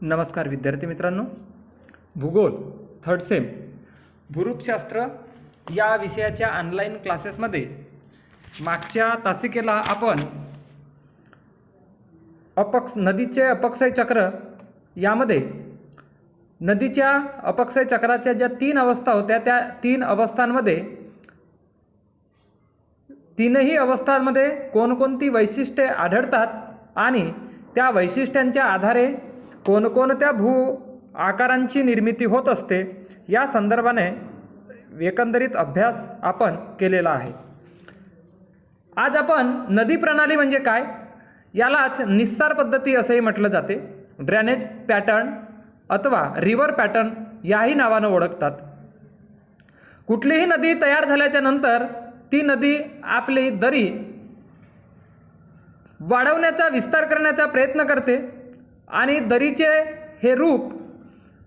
नमस्कार विद्यार्थी मित्रांनो, भूगोल थर्ड सेम भूरूपशास्त्र या विषयाच्या ऑनलाईन क्लासेसमध्ये मागच्या तासिकेला आपण नदीचे अपक्षय चक्र यामध्ये नदीच्या अपक्षय चक्राच्या ज्या 3 अवस्था होत्या त्या 3 अवस्थांमध्ये तीनही अवस्थांमध्ये कोणकोणती वैशिष्ट्ये आढळतात आणि त्या वैशिष्ट्यांच्या आधारे कोणकोणत्या भू आकारांची निर्मिती होत असते या संदर्भाने एकंदरीत अभ्यास आपण केलेला आहे। आज आपण नदी प्रणाली म्हणजे काय यालाच निस्सार पद्धती असेही म्हटले जाते, ड्रेनेज पॅटर्न अथवा रिव्हर पॅटर्न याही नावाने ओळखतात। कुठलीही नदी तयार झाल्याच्या नंतर ती नदी आपली दरी वाढवण्याचा विस्तार करण्याचा प्रयत्न करते आणि दरीचे हे रूप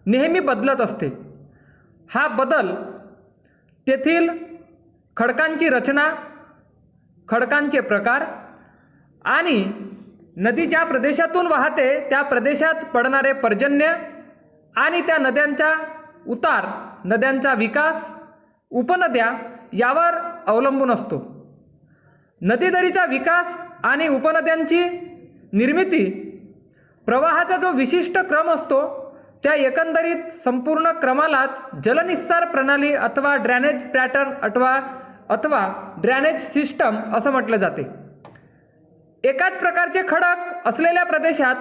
नेहमी बदलत असते। हा बदल तेथील खडकांची रचना, खडकांचे प्रकार आणि नदी ज्या प्रदेशातून वाहते त्या प्रदेशात पडणारे पर्जन्य आणि त्या नद्यांचा उतार, नद्यांचा विकास, उपनद्या यावर अवलंबून असतो। नदीदरीचा विकास आणि उपनद्यांची निर्मिती, प्रवाहाचा जो विशिष्ट क्रम असतो त्या एकंदरीत संपूर्ण क्रमालाच जलनिस्सार प्रणाली अथवा ड्रेनेज पॅटर्न अथवा ड्रेनेज सिस्टम असं म्हटलं जाते। एकाच प्रकारचे खडक असलेल्या प्रदेशात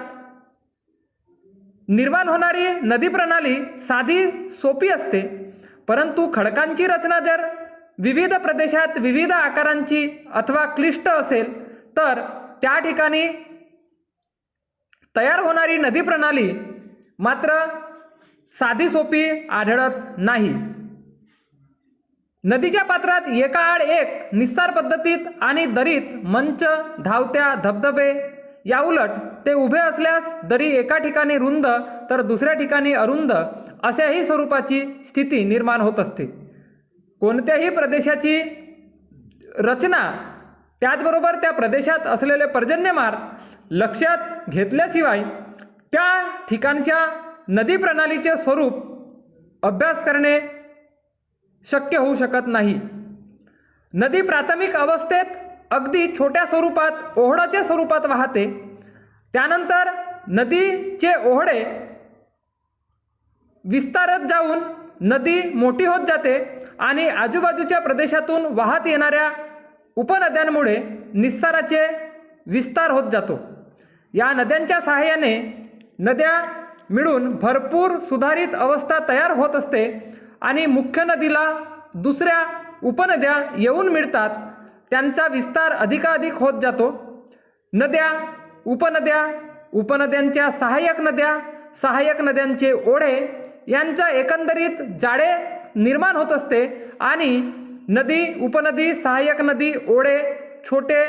निर्माण होणारी नदी प्रणाली साधी सोपी असते, परंतु खडकांची रचना जर विविध प्रदेशात विविध आकारांची अथवा क्लिष्ट असेल तर त्या ठिकाणी तयार होणारी नदी प्रणाली मात्र साधी सोपी आढळत नाही। नदीच्या पात्रात एकाआड एक निस्सार पद्धतीत आणि दरीत मंच, धावत्या, धबधबे या उलट ते उभे असल्यास दरी एका ठिकाणी रुंद तर दुसऱ्या ठिकाणी अरुंद अशाही स्वरूपाची स्थिती निर्माण होत असते। कोणत्याही प्रदेशाची रचना त्याचबरोबर त्या प्रदेशात असलेले पर्जन्यमार लक्षात घेतल्याशिवाय त्या ठिकाणच्या नदी प्रणालीचे स्वरूप अभ्यास करणे शक्य होऊ शकत नाही। नदी प्राथमिक अवस्थेत अगदी छोट्या स्वरूपात ओहळाच्या स्वरूपात वाहते, त्यानंतर नदीचे ओहळे विस्तारत जाऊन नदी मोठी होत जाते आणि आजूबाजूच्या प्रदेशातून वाहत येणाऱ्या उपनद्यांमुळे निस्साराचे विस्तार होत जातो। या नद्यांच्या सहाय्याने नद्या मिळून भरपूर सुधारित अवस्था तयार होत असते आणि मुख्य नदीला दुसऱ्या उपनद्या येऊन मिळतात, त्यांचा विस्तार अधिकाधिक होत जातो। नद्या, उपनद्या, उपनद्यांच्या सहाय्यक नद्या, सहाय्यक नद्यांचे ओढे यांचा एकंदरीत जाळे निर्माण होत असते आणि नदी, उपनदी, सहाय्यक नदी, ओढे, छोटे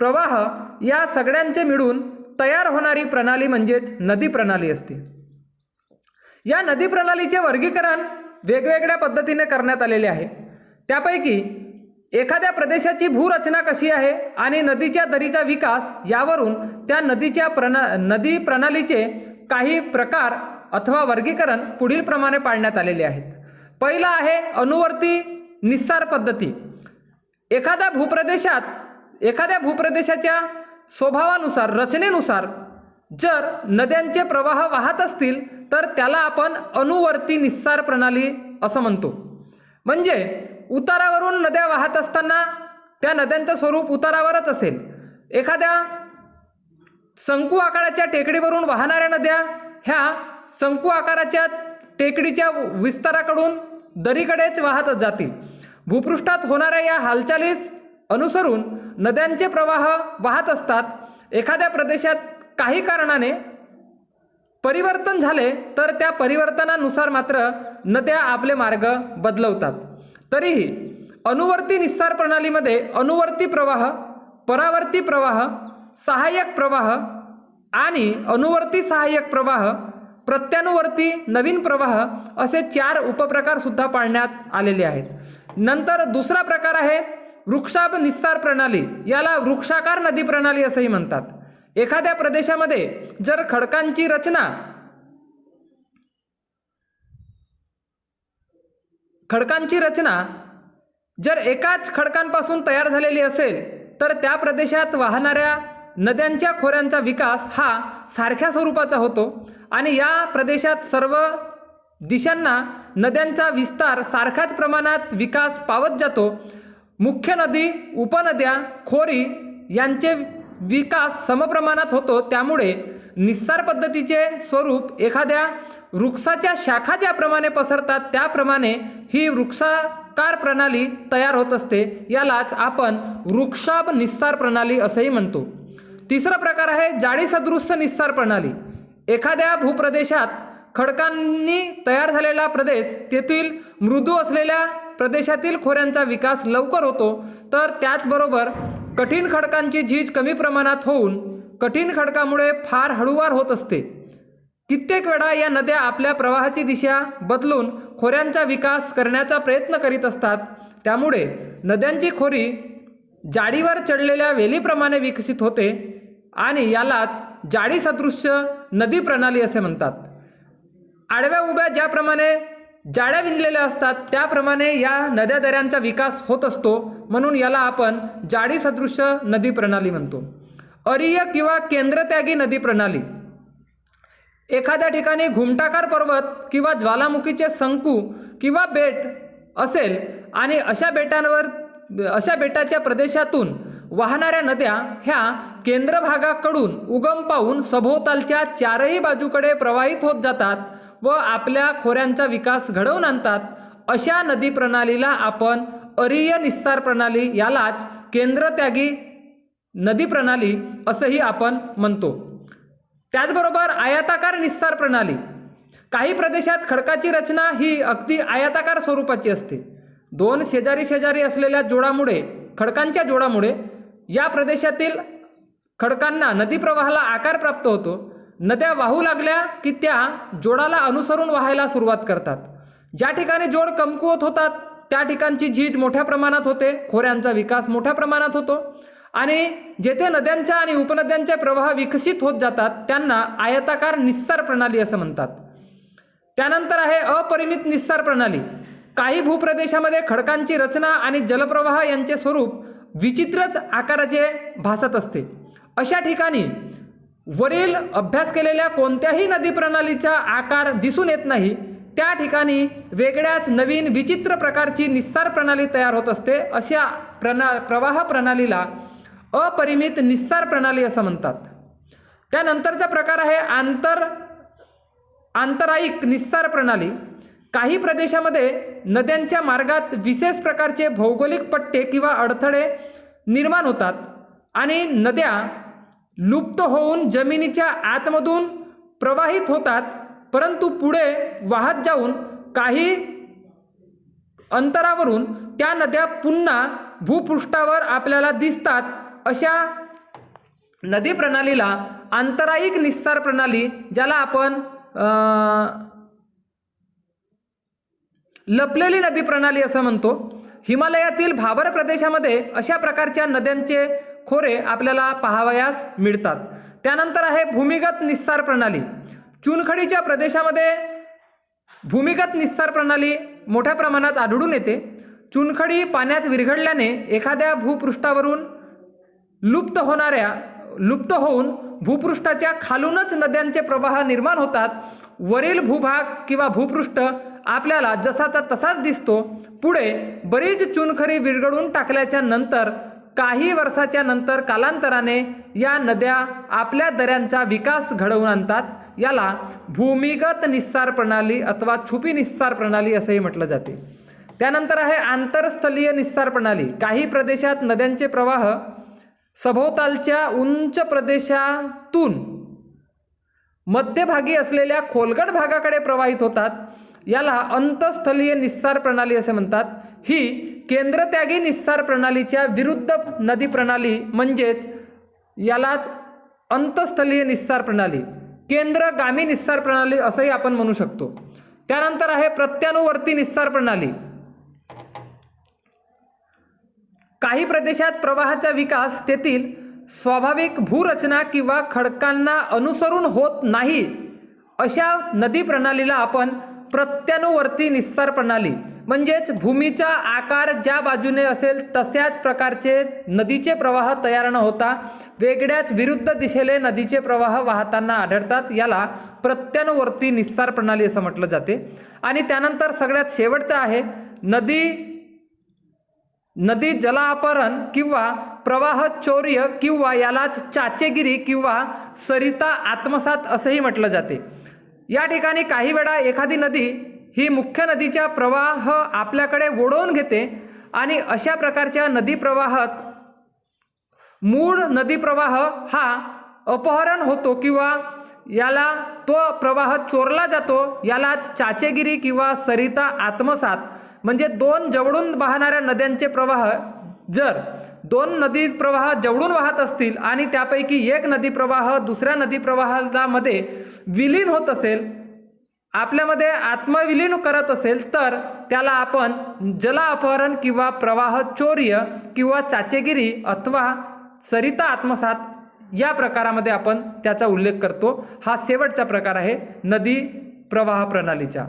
प्रवाह या सगळ्यांचे मिळून तयार होणारी प्रणाली म्हणजेच नदी प्रणाली असते। या नदी प्रणालीचे वर्गीकरण वेगवेगळ्या पद्धतीने करण्यात आलेले आहे। त्यापैकी एखाद्या प्रदेशाची भूरचना कशी आहे आणि नदीच्या दरीचा विकास यावरून त्या नदी प्रणालीचे काही प्रकार अथवा वर्गीकरण पुढील प्रमाणे पाडण्यात आलेले आहेत। पहिला आहे अनुवर्ती निस्सार पद्धती। एखाद्या भूप्रदेशाच्या स्वभावानुसार, रचनेनुसार जर नद्यांचे प्रवाह वाहत असतील तर त्याला आपण अनुवर्ती निस्सार प्रणाली असं म्हणतो। म्हणजे उतारावरून नद्या वाहत असताना त्या नद्यांचं स्वरूप उतारावरच असेल। एखाद्या शंकू आकाराच्या टेकडीवरून वाहणाऱ्या नद्या ह्या शंकू आकाराच्या टेकडीच्या विस्ताराकडून दरीकडेच वाहत जातील। भूपृष्ठात होणाऱ्या या हालचालीस अनुसरून नद्यांचे प्रवाह वाहत असतात। एखाद्या प्रदेशात काही कारणाने परिवर्तन झाले तर त्या परिवर्तनानुसार मात्र नद्या आपले मार्ग बदलवतात। तरीही अनुवर्ती निस्सार प्रणालीमध्ये अनुवर्ती प्रवाह, परावर्ती प्रवाह, सहाय्यक प्रवाह आणि अनुवर्ती सहाय्यक प्रवाह, प्रत्यानुवर्ती नवीन प्रवाह असे 4 उपप्रकार सुद्धा पाडण्यात आलेले आहेत। नंतर दुसरा प्रकार आहे वृक्षाभ निस्सार प्रणाली, याला वृक्षाकार नदी प्रणाली असेही म्हणतात। एखाद्या प्रदेशामध्ये जर खडकांची रचना जर एकाच खडकांपासून तयार झालेली असेल तर त्या प्रदेशात वाहणाऱ्या नद्यांच्या खोऱ्यांचा विकास हा सारख्या स्वरूपाचा होतो आणि या प्रदेशात सर्व दिशांना नद्यांचा विस्तार सारख्याच प्रमाणात विकास पावत जातो. मुख्य नदी, उपनद्या, खोरी यांचे विकास समप्रमाणात होतो. त्यामुळे निस्सार पद्धतीचे स्वरूप एखाद्या वृक्षाच्या शाखा ज्याप्रमाणे पसरतात त्याप्रमाणे ही वृक्षाकार प्रणाली तयार होत असते. यालाच आपण वृक्षाभ निस्सार प्रणाली असेही म्हणतो. तिसरा प्रकार आहे जाळी सदृश्य निस्सार प्रणाली. एखाद्या भूप्रदेशात खडकांनी तयार झालेला प्रदेश तेथील मृदू असलेल्या प्रदेशातील खोऱ्यांचा विकास लवकर होतो, तर त्याचबरोबर कठीण खडकांची झीज कमी प्रमाणात होऊन कठीण खडकामुळे फार हळूवार होत असते. कित्येक वेळा या नद्या आपल्या प्रवाहाची दिशा बदलून खोऱ्यांचा विकास करण्याचा प्रयत्न करीत असतात. त्यामुळे नद्यांची खोरी जाळीवर चढलेल्या वेलीप्रमाणे विकसित होते आणि यालाच जाळी सदृश्य नदी प्रणाली असे म्हणतात. आडव्या उभ्या ज्याप्रमाणे जाळ्या विणलेल्या असतात त्याप्रमाणे या नद्या दऱ्यांचा विकास होत असतो, म्हणून याला आपण जाळी सदृश्य नदी प्रणाली म्हणतो. अरीय किंवा केंद्रत्यागी नदी प्रणाली. एखाद्या ठिकाणी घुमटाकार पर्वत किंवा ज्वालामुखीचे संकू किंवा बेट असेल आणि अशा बेटाच्या प्रदेशातून वाहणाऱ्या नद्या ह्या केंद्रभागाकडून उगम पावून सभोवतालच्या चारही बाजूकडे प्रवाहित होत जातात व आपल्या खोऱ्यांचा विकास घडवून आणतात. अशा नदी प्रणालीला आपण अरीय निस्सार प्रणाली, यालाच केंद्रत्यागी नदी प्रणाली असंही आपण म्हणतो. त्याचबरोबर आयताकार निस्सार प्रणाली. काही प्रदेशात खडकाची रचना ही अगदी आयताकार स्वरूपाची असते. दोन शेजारी शेजारी असलेल्या खडकांच्या जोडामुळे या प्रदेशातील खडकांना नदी प्रवाहाला आकार प्राप्त होतो. नद्या वाहू लागल्या की त्या जोडाला अनुसरून वाहायला सुरुवात करतात. ज्या ठिकाणी जोड कमकुवत होतात त्या ठिकाणची झीज मोठ्या प्रमाणात होते, खोऱ्यांचा विकास मोठ्या प्रमाणात होतो आणि जेथे नद्यांचा आणि उपनद्यांचे प्रवाह विकसित होत जातात त्यांना आयताकार निस्सार प्रणाली असं म्हणतात. त्यानंतर आहे अपरिमित निस्सार प्रणाली. काही भूप्रदेशामध्ये खडकांची रचना आणि जलप्रवाह यांचे स्वरूप विचित्रच आकाराचे भासत असते. अशा ठिकाणी वरील अभ्यास केलेल्या कोणत्याही नदी प्रणालीचा आकार दिसून येत नाही. त्या ठिकाणी वेगळ्याच नवीन विचित्र प्रकारची निस्सार प्रणाली तयार होत असते. अशा प्रवाह प्रणालीला अपरिमित निस्सार प्रणाली असं म्हणतात. त्यानंतरचा प्रकार आहे आंतरायिक निस्सार प्रणाली. काही प्रदेशामध्ये नद्यांच्या मार्गात विशेष प्रकारचे भौगोलिक पट्टे किंवा अडथळे निर्माण होतात आणि नद्या लुप्त होऊन जमिनीच्या आतमधून प्रवाहित होतात, परंतु पुढे वाहत जाऊन काही अंतरावरून त्या नद्या पुन्हा भूपृष्ठावर आपल्याला दिसतात. अशा नदी प्रणालीला आंतरायिक निस्सार प्रणाली, ज्याला आपण लपलेली नदी प्रणाली असं म्हणतो. हिमालयातील भाबर प्रदेशामध्ये अशा प्रकारच्या नद्यांचे खोरे आपल्याला पाहावयास मिळतात. त्यानंतर आहे भूमिगत निस्सार प्रणाली. चुनखडीच्या प्रदेशामध्ये भूमिगत निस्सार प्रणाली मोठ्या प्रमाणात आढळून येते. चुनखडी पाण्यात विरघळल्याने एखाद्या भूपृष्ठावरून लुप्त होऊन भूपृष्ठाच्या खालूनच नद्यांचे प्रवाह निर्माण होतात. वरील भूभाग किंवा भूपृष्ठ आपल्याला जसाचा तसाच दिसतो. पुढे बरीच चुनखडी विरघळून टाकल्याच्या नंतर काही वर्षाच्या नंतर कालांतराने या नद्या आपल्या दऱ्यांचा विकास घडवून आणतात. याला भूमिगत निस्सार प्रणाली अथवा छुपी निस्सार प्रणाली असेही म्हटलं जाते. त्यानंतर आहे आंतरस्थलीय निस्सार प्रणाली. काही प्रदेशात नद्यांचे प्रवाह सभोवतालच्या उंच प्रदेशातून मध्यभागी असलेल्या खोलगट भागाकडे प्रवाहित होतात. याला अंतस्थलीय निस्सार प्रणाली असे म्हणतात. ही केंद्रत्यागी निस्सार प्रणालीच्या विरुद्ध नदी प्रणाली, म्हणजेच यालाच अंतस्थलीय निस्सार प्रणाली, केंद्रगामी निस्सार प्रणाली असंही आपण म्हणू शकतो. त्यानंतर आहे प्रत्यानुवर्ती निस्सार प्रणाली. काही प्रदेशात प्रवाहाचा विकास तेथील स्वाभाविक भूरचना किंवा खडकांना अनुसरून होत नाही अशा नदी प्रणालीला आपण प्रत्यानुवर्ती निस्सार प्रणाली म्हणजेच भूमीचा आकार ज्या बाजूने असेल तशाच प्रकारचे नदीचे प्रवाह तयार न होता वेगळ्याच विरुद्ध दिशेने नदीचे प्रवाह वाहताना आढळतात, याला प्रत्यानुवर्ती निस्सार प्रणाली असं म्हटलं जाते। आणि त्यानंतर सगळ्यात शेवटचं आहे नदी जलापहरण किंवा प्रवाह चौर्य किंवा यालाच चाचेगिरी किंवा सरिता आत्मसात असंही म्हटलं जाते। या ठिकाणी काही वेळा एखादी नदी ही मुख्य नदीचा प्रवाह आपल्याकडे ओढवून घेते आणि अशा प्रकारच्या नदी प्रवाहात मूळ नदी प्रवाह हा अपहरण होतो किंवा याला तो प्रवाह चोरला जातो, यालाच चाचेगिरी किंवा सरिता आत्मसात म्हणजे दोन जवळून वाहणाऱ्या नद्यांचे प्रवाह जर दोन नदी प्रवाह जवळून वाहत असतील आणि त्यापैकी एक नदी प्रवाह दुसऱ्या नदी प्रवाहामध्ये विलीन होत असेल, आपल्यामध्ये आत्मविलीन करत असेल तर त्याला आपण जला अपहरण किंवा प्रवाह चौर्य किंवा चाचेगिरी अथवा सरिता आत्मसात या प्रकारामध्ये आपण त्याचा उल्लेख करतो। हा शेवटचा प्रकार आहे नदी प्रवाह प्रणालीचा।